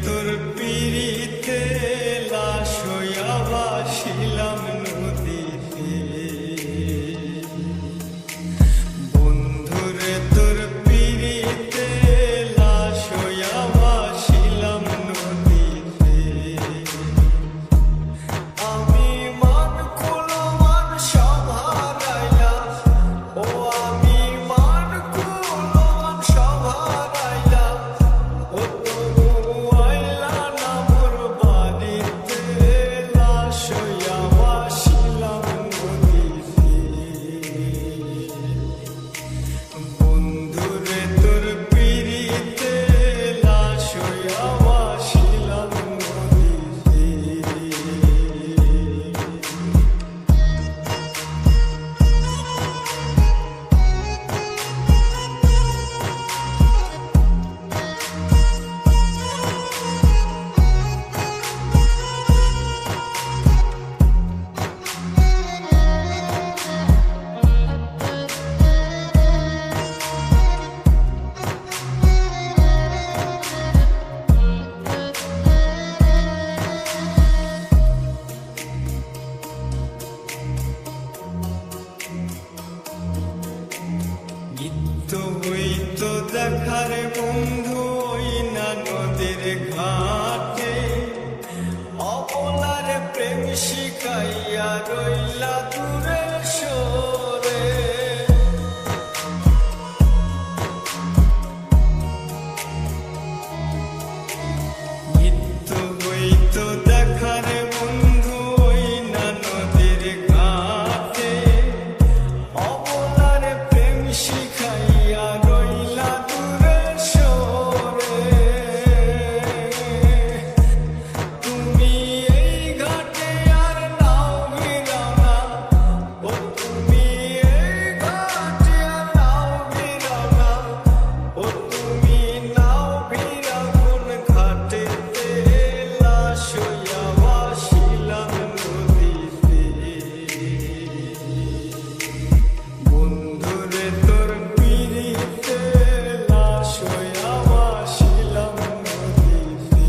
তোর পিড়িতে লাশ হইয়া ভাসিলাম নদীতে, বন্ধুরে তোর পিড়িতে লাশ হইয়া ভাসিলাম নদীতে। আমি মান কুলো মান সব হারাইলাম, ও আমি মান কুলো মান সব হারাইলাম, ও হইতো দেখার বন্ধু ওই না নদীর ঘাটে, অবলার প্রেম শিখাইয়া রইলা দূরে সরে। মৃত্যু হইতো দেখার বন্ধু ওই না নদীর ঘাটে, অবলার প্রেম শিখাইয়া রইলা দূরে সরে। তুমি এই ঘাটে আর নাও ভিড়াও না, ও তুমি এই ঘাটে আর নাও ভিড়াও না, ও তুমি নাও ভিড়াও কোন ঘাটেতে লাশ হইয়া ভাসিলাম নদীতে। বন্ধুরে তোর পিড়িতে লাশ হইয়া ভাসিলাম নদীতে।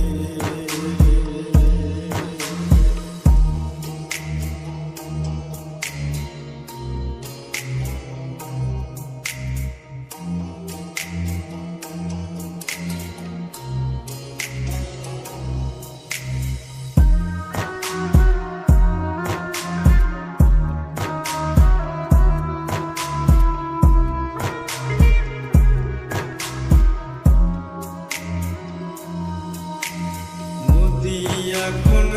নদী এখন